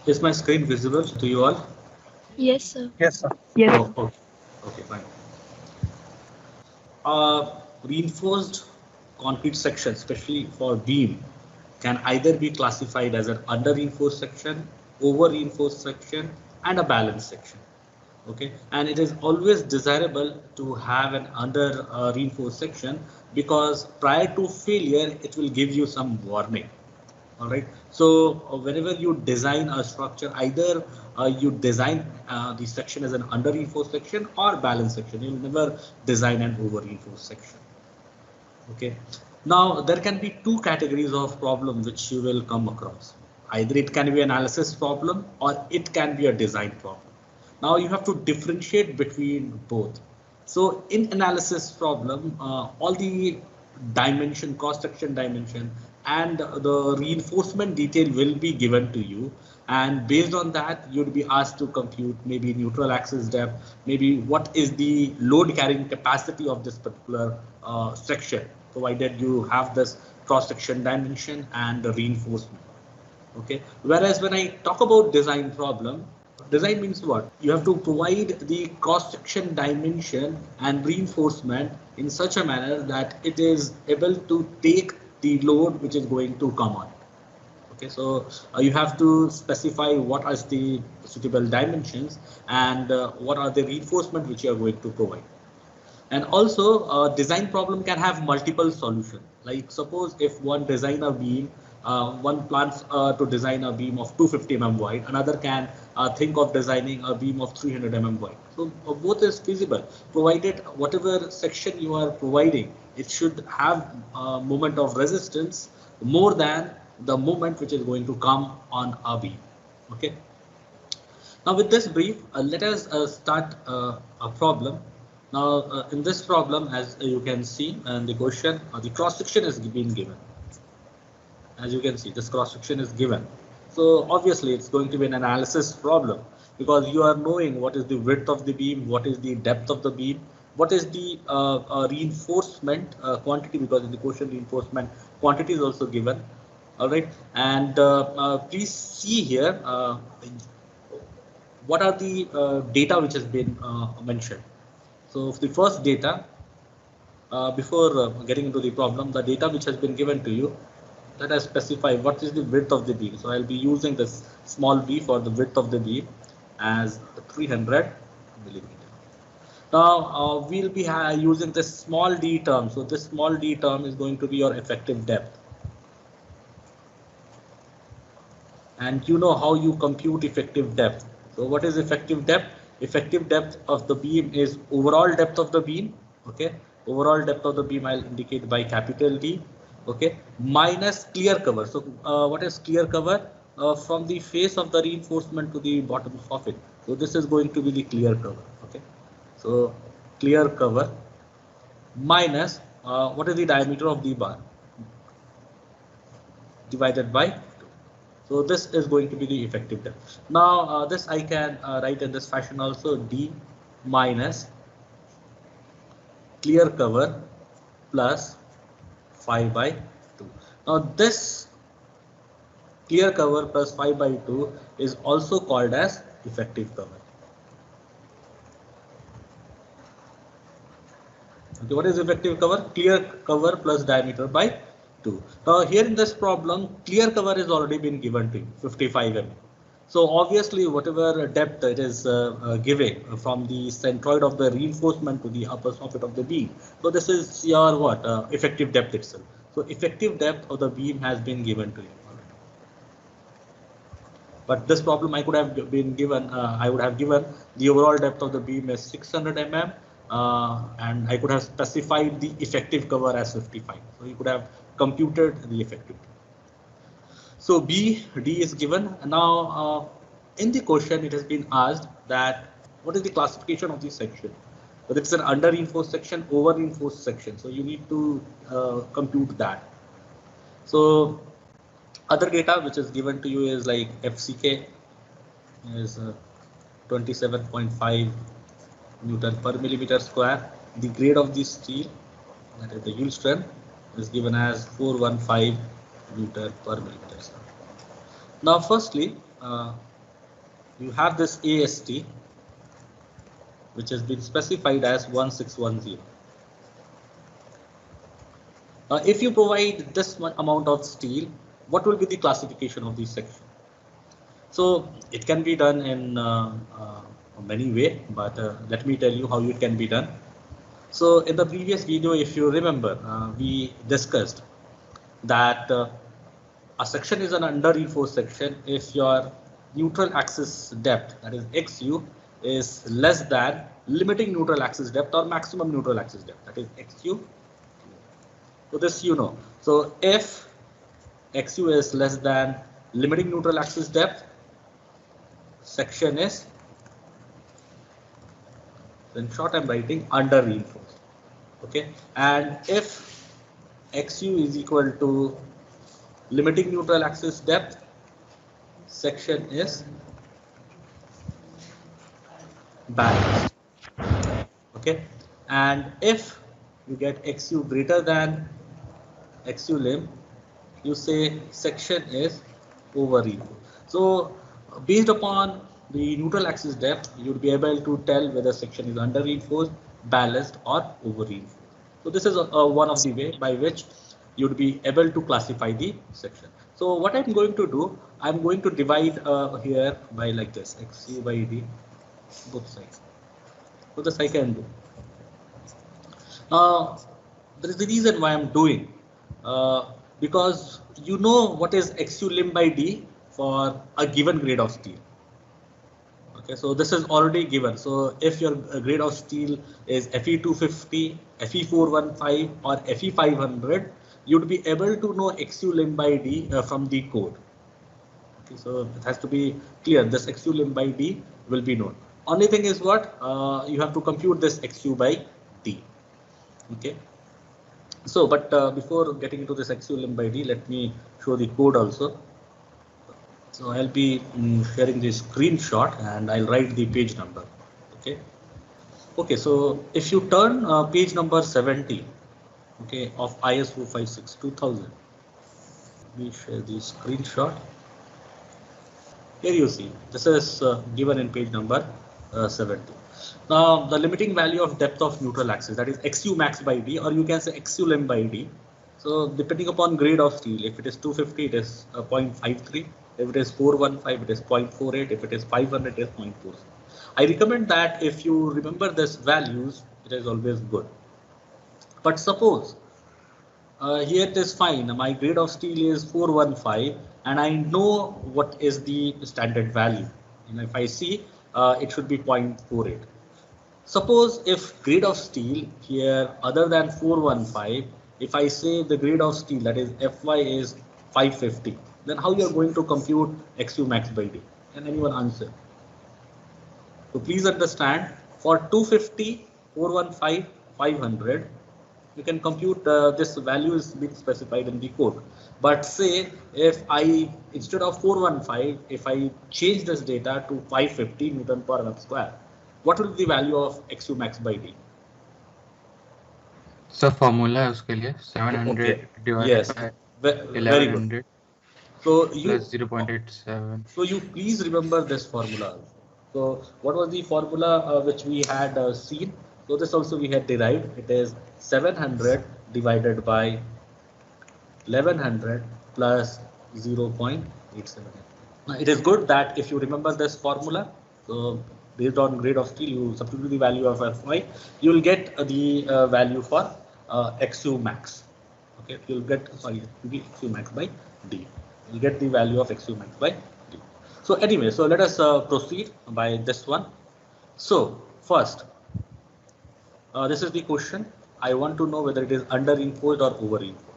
Is my screen visible to you all? Yes, sir. Yes, sir. Yes. Oh, okay. Okay, fine. Reinforced concrete section, especially for beam, can either be classified as an under reinforced section, over reinforced section, and a balanced section. Okay, and it is always desirable to have an under reinforced section because prior to failure, it will give you some warning. All right. So whenever you design a structure, either you design the section as an under reinforced section or balanced section. You will never design an over reinforced section. Okay. Now there can be two categories of problem which you will come across. Either it can be analysis problem or it can be a design problem. Now you have to differentiate between both. So in analysis problem, all the dimension, cross section dimension, and the reinforcement detail will be given to you. And based on that, you'd be asked to compute maybe neutral axis depth, maybe what is the load carrying capacity of this particular section, provided you have this cross section dimension and the reinforcement. Okay. Whereas when I talk about design problem, design means what? You have to provide the cross section dimension and reinforcement in such a manner that it is able to take the load which is going to come on. Okay, so you have to specify what are the suitable dimensions and what are the reinforcement which you are going to provide. And also, a design problem can have multiple solutions. Like suppose if one design a beam, one plans to design a beam of 250 mm wide, another can think of designing a beam of 300 mm wide. So both is feasible, provided whatever section you are providing, it should have a moment of resistance more than the moment which is going to come on a beam. Okay. Now with this brief, let us start a problem. Now in this problem, as you can see, and the question, the cross section is being given. As you can see, this cross section is given. So obviously it's going to be an analysis problem because you are knowing what is the width of the beam, what is the depth of the beam, what is the reinforcement quantity, because in the question reinforcement quantity is also given. All right, and please see here what are the data which has been mentioned. So the first data, before getting into the problem, the data which has been given to you, that I specify what is the width of the beam. So I'll be using this small b for the width of the beam as 300 millimeter. Now we'll be using this small d term. So this small d term is going to be your effective depth. And you know how you compute effective depth. So what is effective depth? Effective depth of the beam is overall depth of the beam. Okay, overall depth of the beam I'll indicate by capital D. Okay, minus clear cover. So what is clear cover? From the face of the reinforcement to the bottom of it. So this is going to be the clear cover. Okay, so clear cover minus what is the diameter of the bar divided by. So this is going to be the effective depth. Now this I can write in this fashion also, D minus clear cover plus 5 by 2. Now this clear cover plus 5 by 2 is also called as effective cover. Okay, what is effective cover? Clear cover plus diameter by 2. Now here in this problem, clear cover is already been given to you, 55 mm. So obviously whatever depth it is giving from the centroid of the reinforcement to the upper soffit of the beam. So this is your what effective depth itself. So effective depth of the beam has been given to you. But this problem I could have been given, I would have given the overall depth of the beam as 600 mm and I could have specified the effective cover as 55. So you could have computed the effective. So B, D is given. Now in the question it has been asked that what is the classification of the section? Whether it's an under reinforced section, over reinforced section. So you need to compute that. So other data which is given to you is like FCK is 27.5 Newton per millimeter square. The grade of the steel, that is the yield strength, is given as 415 Newton per millimeter square. Now, firstly, you have this AST, which has been specified as 1610. If you provide this amount of steel, what will be the classification of these sections? So it can be done in many ways, but let me tell you how it can be done. So in the previous video, if you remember, we discussed that a section is an under reinforced section if your neutral axis depth, that is XU, is less than limiting neutral axis depth or maximum neutral axis depth, that is XU. So this you know. So if XU is less than limiting neutral axis depth, section is, in short I'm writing, under reinforced. Okay, and if XU is equal to limiting neutral axis depth, section is balanced. Okay, and if you get XU greater than XU lim, you say section is over reinforced. So based upon the neutral axis depth, you'd be able to tell whether section is under reinforced, balanced, or over reinforced. So this is one of the way by which you'd be able to classify the section. So what I'm going to do, I'm going to divide here by like this, XU by D, both sides. So this I can do. There is the reason why I'm doing, because you know what is XU lim by D for a given grade of steel. Okay, so this is already given. So if your grade of steel is Fe250, Fe415, or Fe500, you'd be able to know XU lim by D from the code. Okay, so it has to be clear. This XU lim by D will be known. Only thing is what you have to compute this XU by D. Okay. So, but before getting into this XU lim by D, let me show the code also. So I'll be sharing this screenshot and I'll write the page number. Okay. Okay. So if you turn page number 70, okay, of ISO 56-2000, we share the screenshot. Here you see this is given in page number 70. Now the limiting value of depth of neutral axis, that is XU max by D, or you can say XU lim by D. So depending upon grade of steel, if it is 250, it is 0.53. If it is 415, it is 0.48. If it is 500, it is 0.4. I recommend that if you remember these values, it is always good. But suppose here it is fine. My grade of steel is 415, and I know what is the standard value. And if I see, it should be 0.48. Suppose if grade of steel here other than 415, if I say the grade of steel, that is Fy, is 550, then how you are going to compute XU max by D? Can anyone answer? So please understand, for 250, 415, 500, you can compute this value is being specified in the code. But say if I, instead of 415, if I change this data to 550 Newton per meter square, what will be the value of XU max by D? So formula है उसके लिए 700 Okay. divided Yes. by Very good. 1100 So you plus 0.87. So you please remember this formula. So what was the formula which we had seen? So this also we had derived. It is 700 divided by 1100 plus 0.87. Now, it is good that if you remember this formula, so based on grade of steel, you substitute the value of Fy, you will get the value for XU max. Okay, you'll get, sorry, XU max by D. You'll get the value of XU max by D. So anyway, so let us proceed by this one. So first, this is the question. I want to know whether it is under reinforced or over reinforced.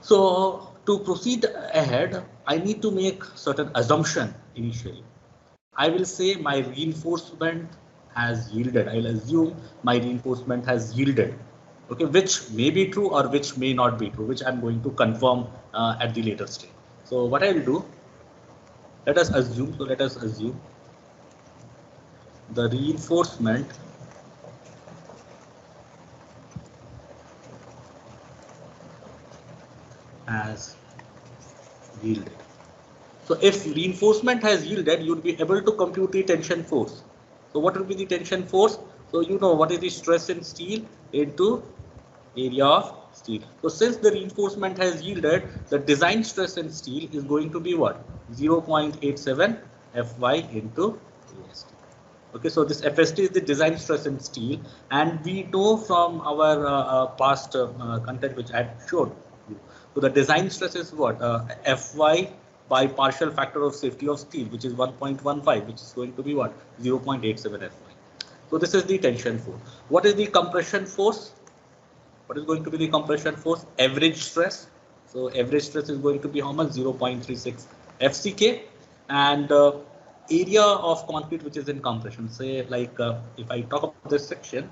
So to proceed ahead, I need to make certain assumption initially. I will say my reinforcement has yielded. I'll assume my reinforcement has yielded. Okay, which may be true or which may not be true, which I'm going to confirm at the later stage. So what I will do, let us assume. So let us assume the reinforcement has yielded. So if reinforcement has yielded, you'll be able to compute the tension force. So what will be the tension force? So you know what is the stress in steel into area of steel. So since the reinforcement has yielded, the design stress in steel is going to be what? 0.87 Fy into AST. Okay, so this FST is the design stress in steel, and we know from our past content which I had showed you. So the design stress is what? Fy by partial factor of safety of steel, which is 1.15, which is going to be what? 0.87 Fy. So this is the tension force. What is the compression force? What is going to be the compression force? Average stress. So average stress is going to be how much? 0.36 FCK, and area of concrete which is in compression. Say like if I talk about this section,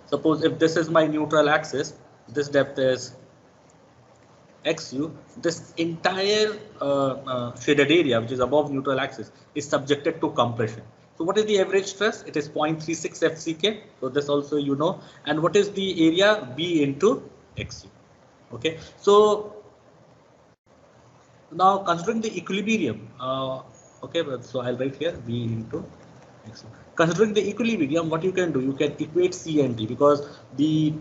suppose if this is my neutral axis, this depth is XU, this entire shaded area which is above neutral axis is subjected to compression. So what is the average stress? It is 0.36 FCK. So this also you know. And what is the area? B into XU. Okay. So now considering the equilibrium, okay, so I'll write here B into XU. Considering the equilibrium, what you can do, you can equate C and D, because the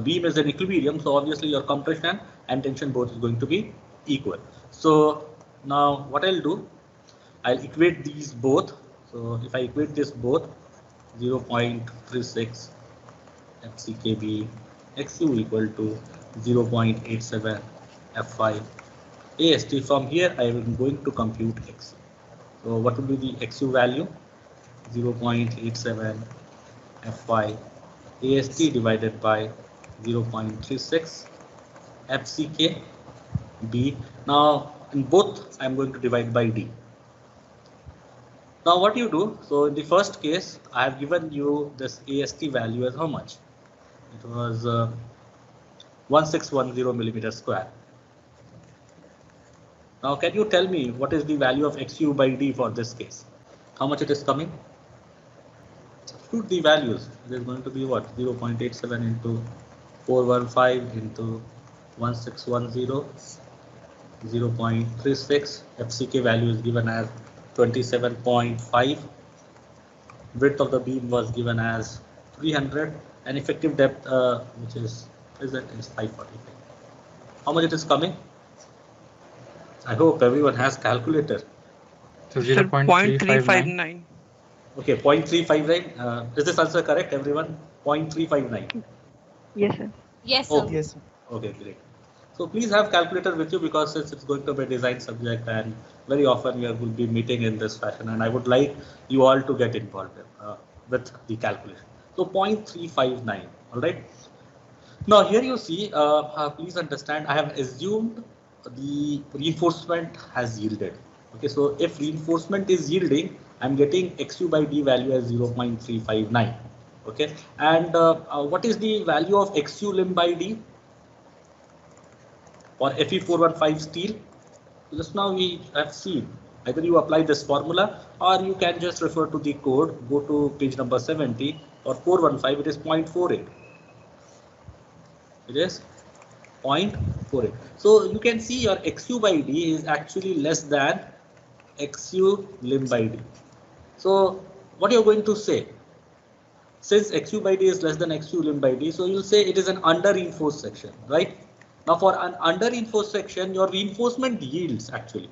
beam is an equilibrium, so obviously your compression and tension both is going to be equal. So now what I'll do, I'll equate these both. So if I equate this both, 0.36 FCKB XU equal to 0.87 Fy AST. From here I am going to compute XU. So what will be the XU value? 0.87 Fy AST divided by 0.36 FCK B. Now in both I am going to divide by D. Now what you do, so in the first case I have given you this AST value as how much? It was 1610 millimeter square. Now can you tell me what is the value of XU by D for this case? How much it is coming? Substitute the values. It is going to be what? 0.87 into 415 into 1610, 0.36. FCK value is given as 27.5. Width of the beam was given as 300, and effective depth, which is present, is 545. How much it is coming? I hope everyone has calculator. So Sir, 0.359. 0.359. Okay, 0.359. Is this answer correct, everyone? 0.359. Yes, sir. Yes, sir. Okay. Yes. Okay, great. So please have calculator with you, because since it's going to be a design subject and very often we will be meeting in this fashion, and I would like you all to get involved with the calculation. So 0.359, all right. Now here you see, please understand, I have assumed the reinforcement has yielded. Okay, so if reinforcement is yielding, I'm getting XU by D value as 0.359. Okay, and what is the value of XU limb by D for Fe415 steel? Just now we have seen, either you apply this formula or you can just refer to the code, go to page number 70, or 415, it is 0.48. It is 0.48. So you can see your XU by D is actually less than XU limb by D. So what you're going to say, since XU by D is less than XU limb by D, so you'll say it is an under reinforced section, right? Now for an under reinforced section, your reinforcement yields actually,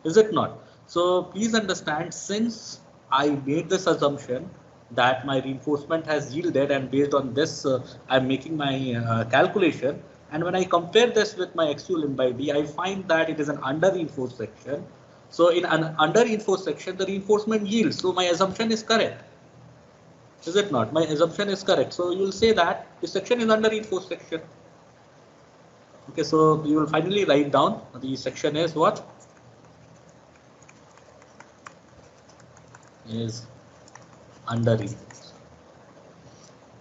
is it not? So please understand, since I made this assumption that my reinforcement has yielded, and based on this I'm making my calculation, and when I compare this with my XU limb by D, I find that it is an under reinforced section. So in an under reinforced section, the reinforcement yields. So my assumption is correct. Is it not? My assumption is correct. So you will say that this section is under reinforced section. Okay, so you will finally write down the section is what? Is under reinforced.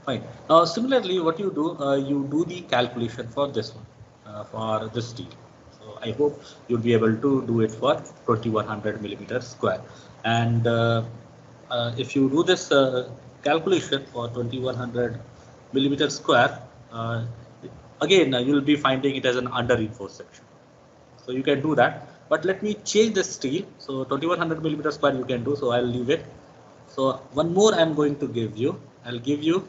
Fine. Now similarly, what you do the calculation for this one, for this steel. So I hope you'll be able to do it for 2100 millimeters square. And if you do this calculation for 2100 millimeters square, again you will be finding it as an under reinforced section. So you can do that. but let me change the steel. So 2100 millimeter square you can do, so I'll leave it. So one more I'm going to give you. I'll give you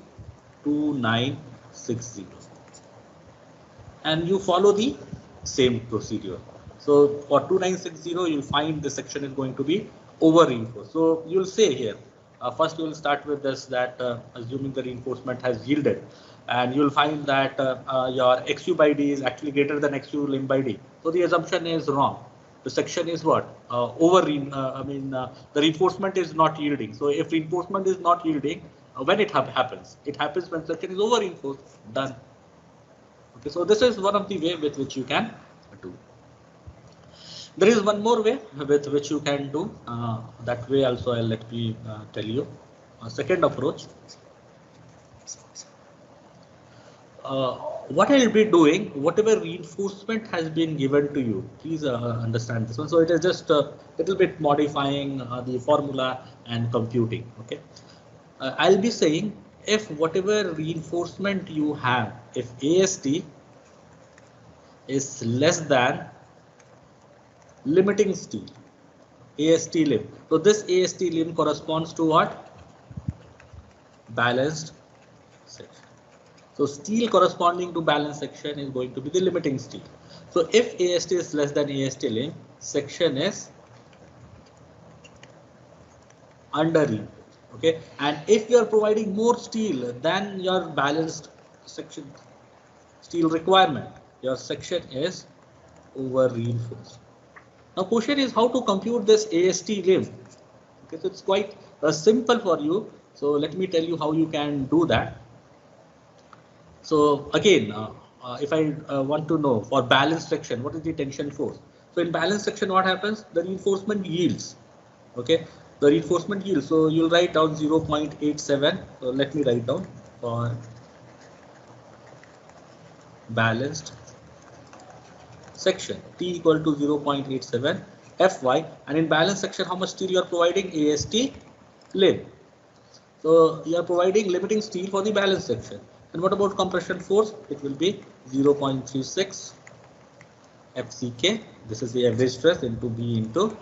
2960, and you follow the same procedure. So for 2960, you'll find the section is going to be over reinforced. So you'll say here, first you will start with this, that assuming the reinforcement has yielded, and you'll find that your XU by D is actually greater than XU limb by D. So the assumption is wrong. The section is what? The reinforcement is not yielding. So if reinforcement is not yielding, when it happens? It happens when section is over reinforced. Done. Okay, so this is one of the way with which you can do. There is one more way with which you can do. That way also let me tell you. A second approach. What I'll be doing, whatever reinforcement has been given to you, please understand this one. So it is just a little bit modifying the formula and computing. Okay, I'll be saying if whatever reinforcement you have, if AST is less than limiting steel, AST limb. So this AST limb corresponds to what? Balanced section. So steel corresponding to balanced section is going to be the limiting steel. So if AST is less than AST limb, section is under reinforced. Okay, and if you are providing more steel than your balanced section steel requirement, your section is over reinforced. Now question is how to compute this AST limb. Okay, so it's quite simple for you. So let me tell you how you can do that. So again, if I want to know for balanced section, what is the tension force? So in balanced section, what happens? The reinforcement yields. Okay, the reinforcement yields. So you'll write down 0.87. So let me write down for balanced section T equal to 0.87 Fy, and in balanced section how much steel you are providing? AST limb. So you are providing limiting steel for the balanced section. And what about compression force? It will be 0.36 FCK. This is the average stress into B into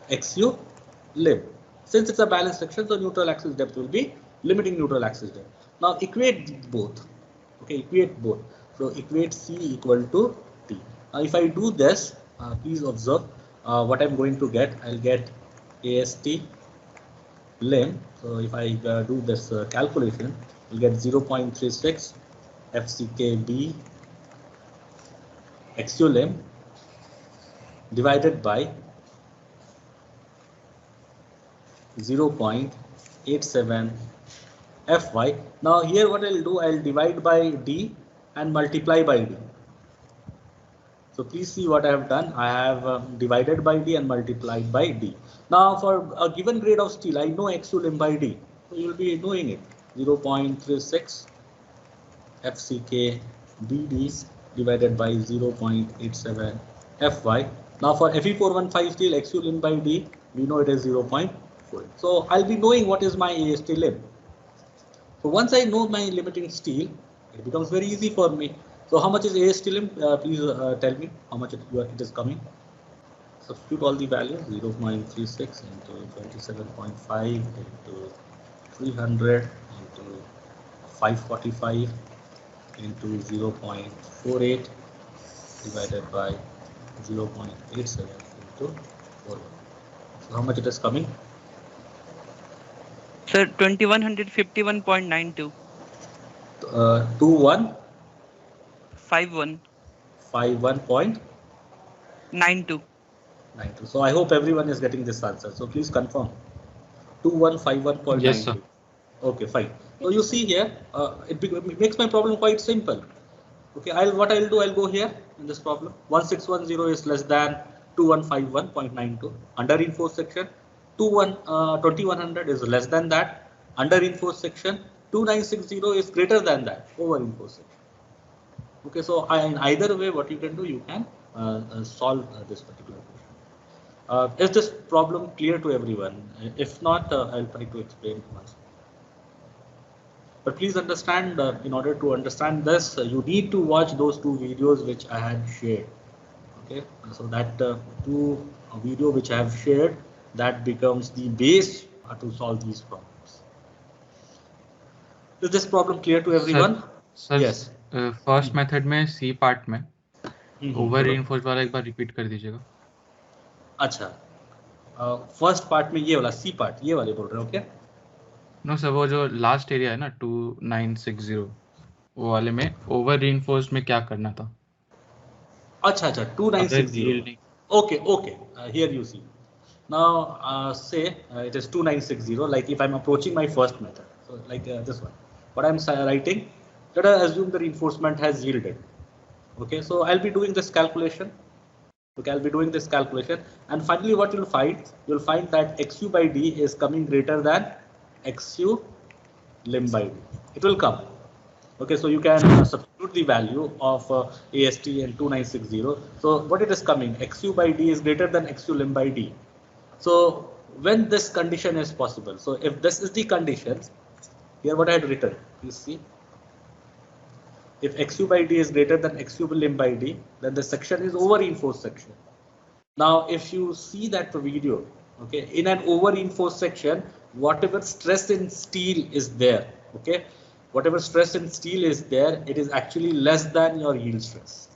XU limb. Since it's a balanced section, so neutral axis depth will be limiting neutral axis depth. Now equate both. Okay, equate both. So equate C equal to T. Now if I do this, please observe what I'm going to get. I'll get AST limb. So if I do this calculation, we'll get 0.36 FCKB XU limb divided by 0.87 Fy. Now here what I'll do, I'll divide by D and multiply by D. So please see what I have done. I have divided by D and multiplied by D. Now for a given grade of steel, I know XU limb by D. So you will be knowing it. 0.36 FCK BD divided by 0.87 Fy. Now for Fe415 steel, XU limb by D, we know it is 0.4. So I'll be knowing what is my AST limb. So once I know my limiting steel, it becomes very easy for me. So how much is AST limb? Please tell me how much it is coming. Substitute all the values. 0.36 into 27.5 into 300 into 545 into 0.48 divided by 0.87 into 4. So how much it is coming? Sir, 2151.92. 2151.92. So I hope everyone is getting this answer. So please confirm. 2151.92. Yes, sir. Okay, fine. So you see here, it makes my problem quite simple. Okay, what I'll do, I'll go here in this problem. 1610 is less than 2151.92 under reinforced section. 2100 is less than that under reinforced section. 2960 is greater than that over reinforced section. Okay, so in either way, what you can do, you can solve this particular question. Is this problem clear to everyone? If not, I'll try to explain once. But please understand, in order to understand this, you need to watch those two videos which I had shared. Okay, so that two video which I have shared, that becomes the base to solve these problems. Is this problem clear to everyone? Sir Yes. First method में C part में over बोलो। Reinforce वाला एक बार repeat कर दीजिएगा. अच्छा, first part में ये वाला सी पार्ट, ये वाले बोल रहे हो क्या? नो सर, वो जो लास्ट एरिया है ना 2960 वो वाले में ओवर रीइंफोर्स में क्या करना था. अच्छा, 2960. Okay, here you see. Now say it is 2960, like if I'm approaching my first method, so like this one. What I'm writing, let us assume the reinforcement has yielded. Okay, so I'll be doing this calculation. Okay, I'll be doing this calculation, and finally what you'll find that xu by d is coming greater than xu lim by d. It will come. Okay, so you can substitute the value of AST and 2960. So what it is coming, xu by d is greater than xu lim by d. So when this condition is possible, so if this is the condition, here what I had written, you see, if xu by d is greater than xu lim by d, then the section is over reinforced section. Now if you see that video, okay, in an over reinforced section, whatever stress in steel is there, okay, whatever stress in steel is there, it is actually less than your yield stress.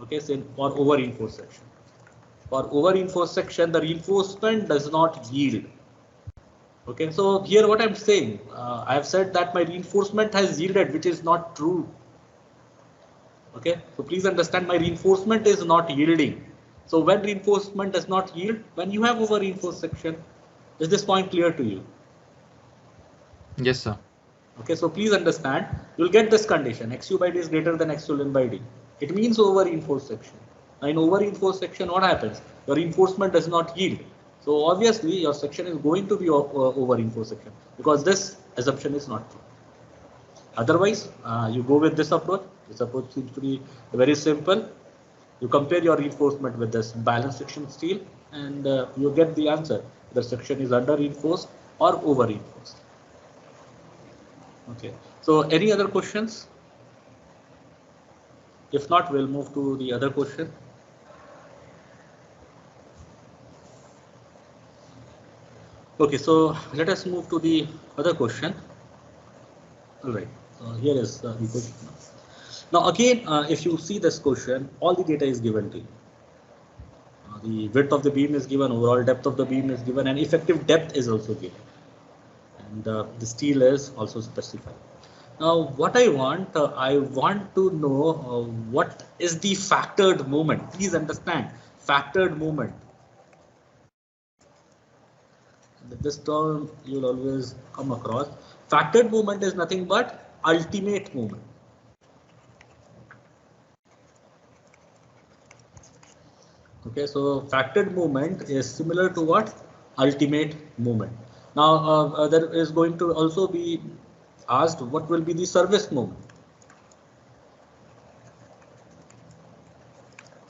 Okay, so for over reinforced section. For over reinforced section, the reinforcement does not yield. Okay, so here what I'm saying, I have said that my reinforcement has yielded, which is not true. Okay, so please understand, my reinforcement is not yielding. So when reinforcement does not yield, when you have over reinforced section, is this point clear to you? Yes sir. Okay, so please understand, you'll get this condition, xu by d is greater than xu lim by d. It means over reinforced section. Now in over reinforced section, what happens? Your reinforcement does not yield. So obviously your section is going to be over reinforced section, because this assumption is not true. Otherwise, you go with this approach. This approach seems to be very simple. You compare your reinforcement with this balanced section steel, and you get the answer. The section is under reinforced or over reinforced. Okay, so any other questions? If not, we'll move to the other question. Okay, so let us move to the other question. All right, here is the question. Now again, if you see this question, all the data is given to you. The width of the beam is given, overall depth of the beam is given, and effective depth is also given. And the steel is also specified. Now what I want to know what is the factored moment. Please understand, factored moment. This term you'll always come across. Factored moment is nothing but ultimate moment. Okay, so factored moment is similar to what? Ultimate moment. Now there is going to also be asked what will be the service moment.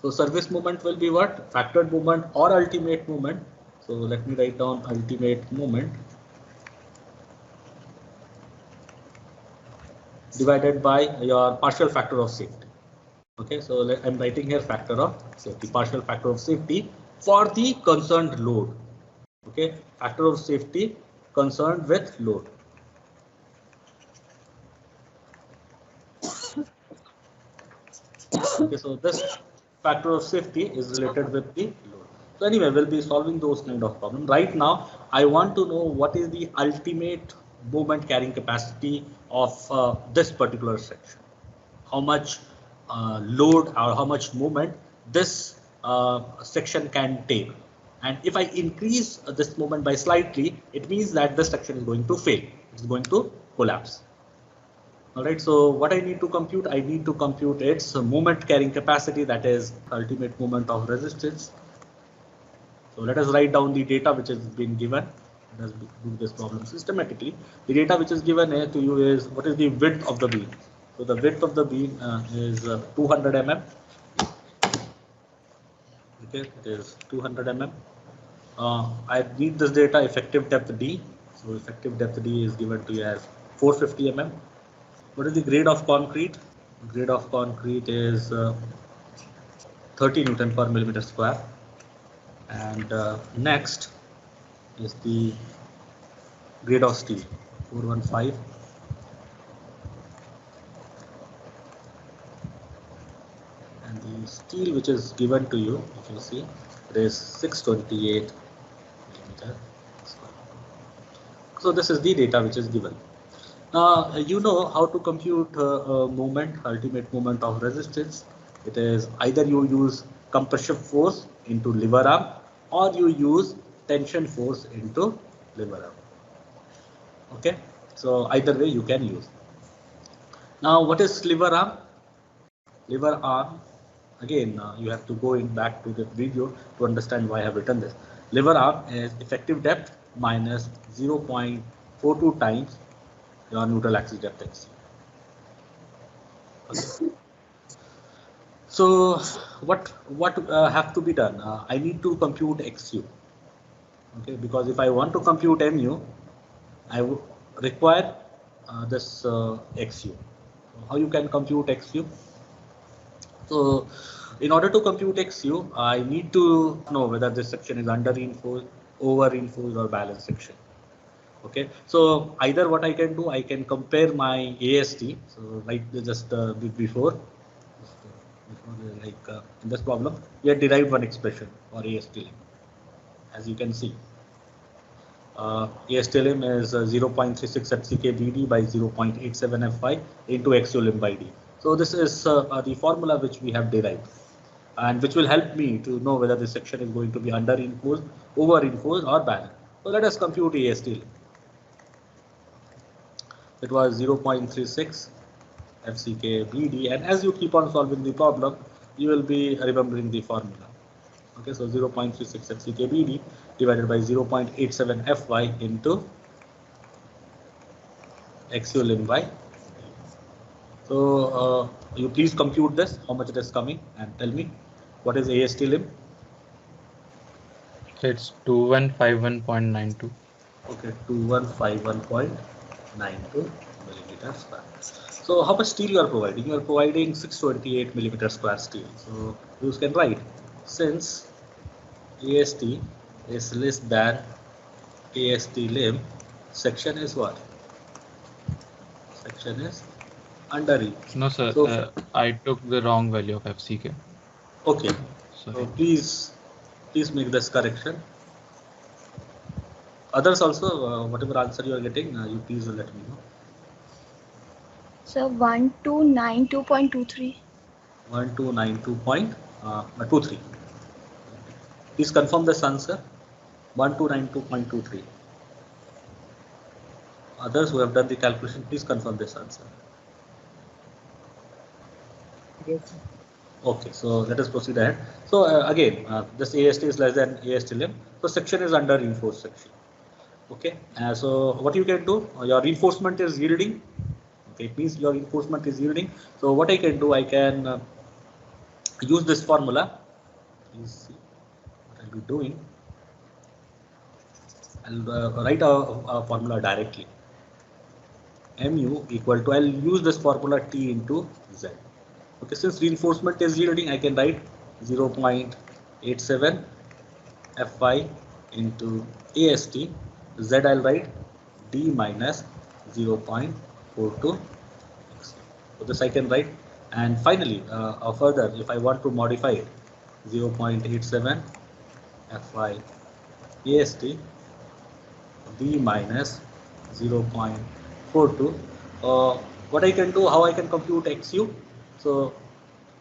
So service moment will be what? Factored moment or ultimate moment. So let me write down ultimate moment divided by your partial factor of safety. Okay, so I'm writing here factor of safety, partial factor of safety for the concerned load. Okay, factor of safety concerned with load. Okay, so this factor of safety is related with the load. So anyway, we'll be solving those kind of problems. Right now, I want to know what is the ultimate moment carrying capacity of this particular section. How much load or how much moment this section can take. And if I increase this moment by slightly, it means that this section is going to fail. It's going to collapse. All right, so what I need to compute? I need to compute its moment carrying capacity, that is ultimate moment of resistance. So let us write down the data which has been given. Let us do this problem systematically. The data which is given here to you is what is the width of the beam. So the width of the beam is 200 mm. Okay, it is 200 mm. I need this data effective depth D. So effective depth D is given to you as 450 mm. What is the grade of concrete? Grade of concrete is 30 Newton per millimeter square. And next is the grade of steel 415. And the steel which is given to you, if you see, it is 628 millimeter square. So this is the data which is given. You know how to compute moment, ultimate moment of resistance. It is either you use compression force into lever arm, or you use tension force into lever arm. Okay, so either way you can use. Now what is lever arm? Lever arm, again you have to go in back to the video to understand why I have written this. Lever arm is effective depth minus 0.42 times your neutral axis depth x. Okay. So what have to be done? I need to compute xu. Okay, because if I want to compute mu, I would require this xu. How you can compute xu? So in order to compute xu, I need to know whether this section is under reinforced, over reinforced, or balanced section. Okay, so either what I can do, I can compare my AST. So like just before in this problem, we had derived one expression for AST limit. As you can see, AST limit is 0.36 FCK BD by 0.87 FY into XU lim by D. So this is the formula which we have derived, and which will help me to know whether this section is going to be under reinforced, over reinforced, or balanced. So let us compute AST limit. It was 0.36 FCK BD, and as you keep on solving the problem, you will be remembering the formula. Okay, so 0.36 FCK BD divided by 0.87 FY into XU lim by. So you please compute this, how much it is coming, and tell me what is AST lim. It's 2151.92. Okay, 2151.92 millimeter square. So how much steel you are providing? You are providing 628 millimeter square steel. So you can write, since AST is less than AST lim, section is what? Section is under E. No, sir. So I took the wrong value of FCK. okay. Sorry. So please make this correction. Others also, whatever answer you are getting, you please let me know. So 1292.23. 1292.23. Please confirm this answer. 1292.23. Others who have done the calculation, please confirm this answer. Yes. Okay, so let us proceed ahead. So again, this AST is less than AST lim. So section is under reinforced section. Okay, so what you can do, your reinforcement is yielding. Okay, it means your reinforcement is yielding. So what I can do, I can use this formula. Please see what I'll be doing. I'll write a formula directly. Mu equal to, I'll use this formula T into Z. Okay, since reinforcement is yielding, I can write 0.87 Fy into AST. Z I'll write D minus 0.42. So this I can write, and finally further, if I want to modify it, 0.87 Fy AST D minus 0.42. What I can do, how I can compute XU? So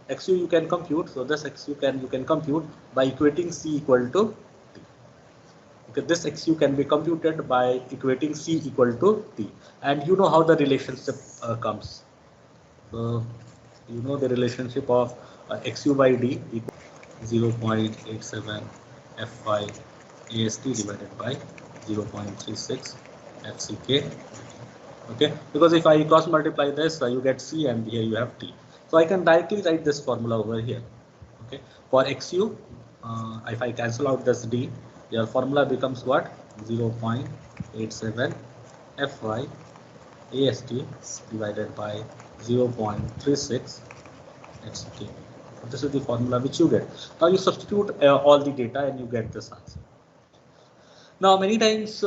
XU you can compute. So this XU you can compute by equating C equal to T. Okay, this XU can be computed by equating C equal to T, and you know how the relationship comes. So you know the relationship of XU by D equals 0.87 Fy AST divided by 0.36 FCK. Okay, because if I cross multiply this, you get C, and here you have T. So I can directly write this formula over here. Okay, for XU, if I cancel out this D, your formula becomes what? 0.87 Fy AST divided by 0.36 FCK. This is the formula which you get. Now you substitute all the data and you get this answer. Now many times,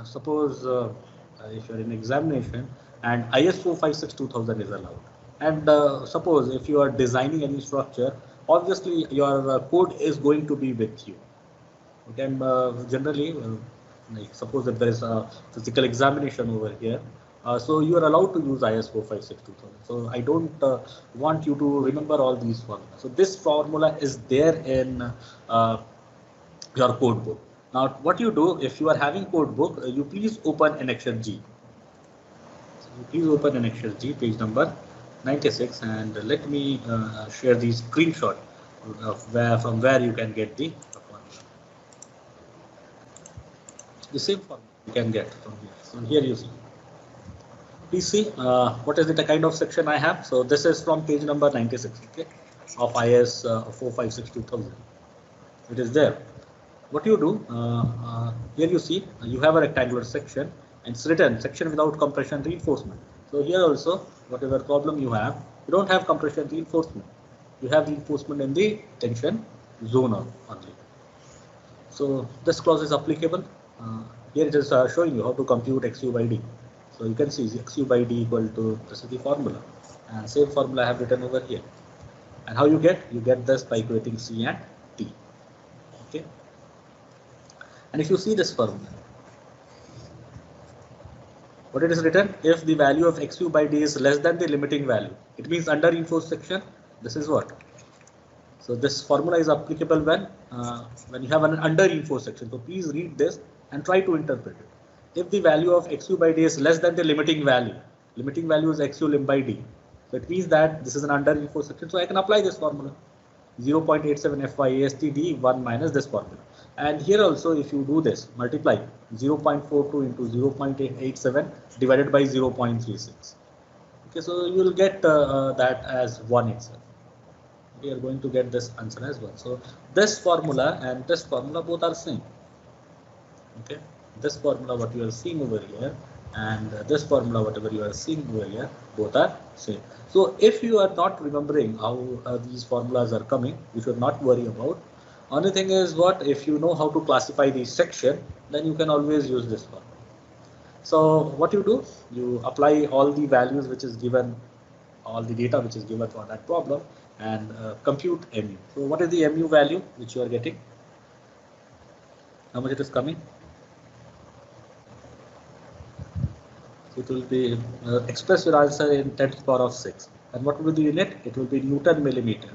suppose if you're in examination and ISO 562,000 is allowed, and suppose if you are designing any structure, obviously your code is going to be with you. Okay, generally, like suppose that there is a physical examination over here, so you are allowed to use ISO 562,000. So I don't want you to remember all these formulas. So this formula is there in your code book. Now, what you do if you are having code book, you please open Annexure G. So you please open Annexure G, page number 96, and let me share the screenshot of from where you can get the formula. The same formula you can get from here. So here you see. Please see what is the kind of section I have. So this is from page number 96, okay, of IS 4562,000. It is there. What you do here, you see you have a rectangular section and it's written section without compression reinforcement. So here also, whatever problem you have, you don't have compression reinforcement. You have reinforcement in the tension zone only. So this clause is applicable. Here it is showing you how to compute XU by D. So you can see XU by D equal to, this is the formula, and same formula I have written over here. And how you get this by equating C and T. Okay. And if you see this formula, what it is written, if the value of XU by D is less than the limiting value, it means under reinforced section, this is what. So this formula is applicable when you have an under reinforced section. So please read this and try to interpret it. If the value of XU by D is less than the limiting value is XU lim by D. So it means that this is an under reinforced section. So I can apply this formula, 0.87 FYAST 1 minus this formula. And here also, if you do this, multiply 0.42 into 0.87 divided by 0.36. Okay, so you will get that as 1 itself. We are going to get this answer as 1. So this formula and this formula both are same. Okay, this formula what you are seeing over here and this formula whatever you are seeing over here, both are same. So if you are not remembering how these formulas are coming, you should not worry about. Only thing is what, if you know how to classify the section, then you can always use this one. So what you do, you apply all the values which is given, all the data which is given for that problem, and compute mu. So what is the mu value which you are getting? How much it is coming? So it will be express your answer in 10 to the power of 6. And what will be the unit? It will be Newton millimeter.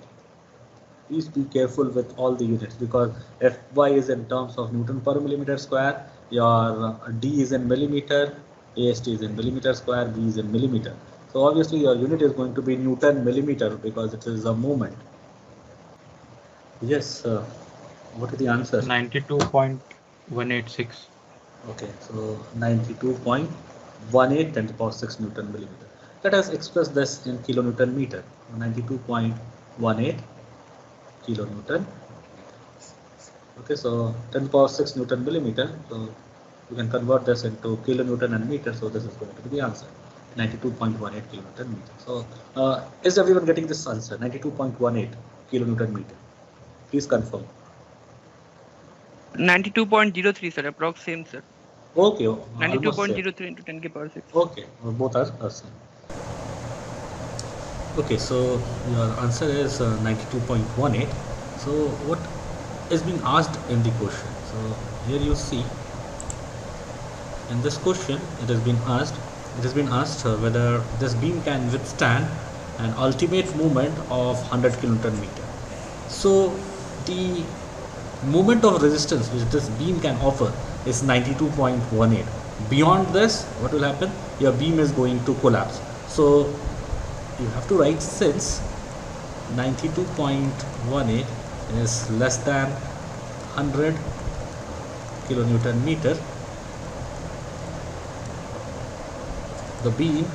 Please be careful with all the units, because Fy is in terms of Newton per millimeter square, your D is in millimeter, AST is in millimeter square, B is in millimeter. So obviously your unit is going to be Newton millimeter because it is a moment. Yes, what is the answer? 92.186. Okay, so 92.18 10 to the power 6 Newton millimeter. Let us express this in kilonewton meter. 92.18 kilonewton. Okay, so 10 to the power 6 Newton millimeter. So you can convert this into kilonewton and meter. So this is going to be the answer, 92.18 kilonewton meter. So is everyone getting this answer? 92.18 kilonewton meter. Please confirm. 92.03, sir. Approx same, sir. Okay. 92.03 into 10 to the power 6. Okay, both are same. Okay, so your answer is 92.18. So what is being asked in the question? So here you see in this question it has been asked whether this beam can withstand an ultimate movement of 100 kilonewton meter. So the moment of resistance which this beam can offer is 92.18. Beyond this, what will happen? Your beam is going to collapse. So you have to write, since 92.18 is less than 100 kilonewton meter, the beam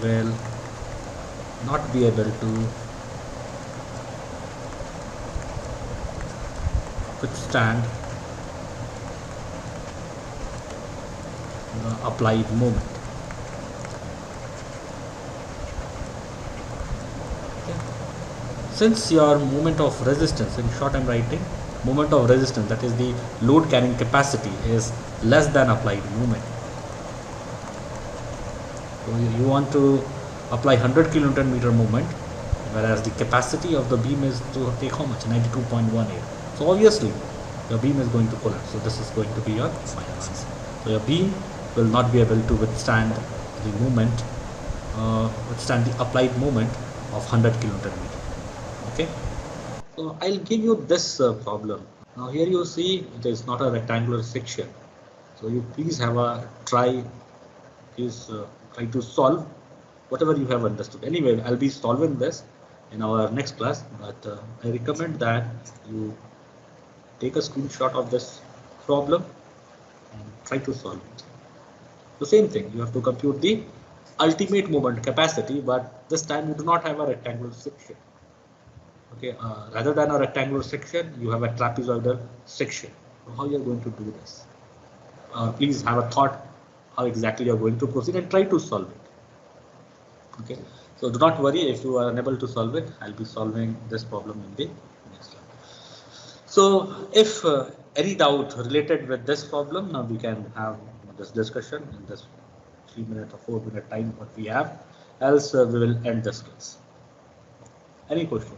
will not be able to withstand the applied moment. since your moment of resistance, in short I'm writing moment of resistance, that is the load carrying capacity, is less than applied moment. So you want to apply 100 kilonewton meter moment, whereas the capacity of the beam is to take how much? 92.18. So obviously your beam is going to collapse. So this is going to be your final answer. So your beam will not be able to withstand the moment, withstand the applied moment of 100 kilonewton meter. Okay. So I'll give you this problem. Now here you see it is not a rectangular section. So you please have a try. Please try to solve whatever you have understood. Anyway, I'll be solving this in our next class, but I recommend that you take a screenshot of this problem and try to solve it. The same thing, you have to compute the ultimate moment capacity, but this time you do not have a rectangular section. Okay, rather than a rectangular section, you have a trapezoidal section. So how you are going to do this? Please have a thought how exactly you are going to proceed and try to solve it. Okay, so do not worry if you are unable to solve it. I'll be solving this problem in the next class. So if any doubt related with this problem, now we can have this discussion in this 3 minute or 4 minute time what we have. Else we will end this class. Any question?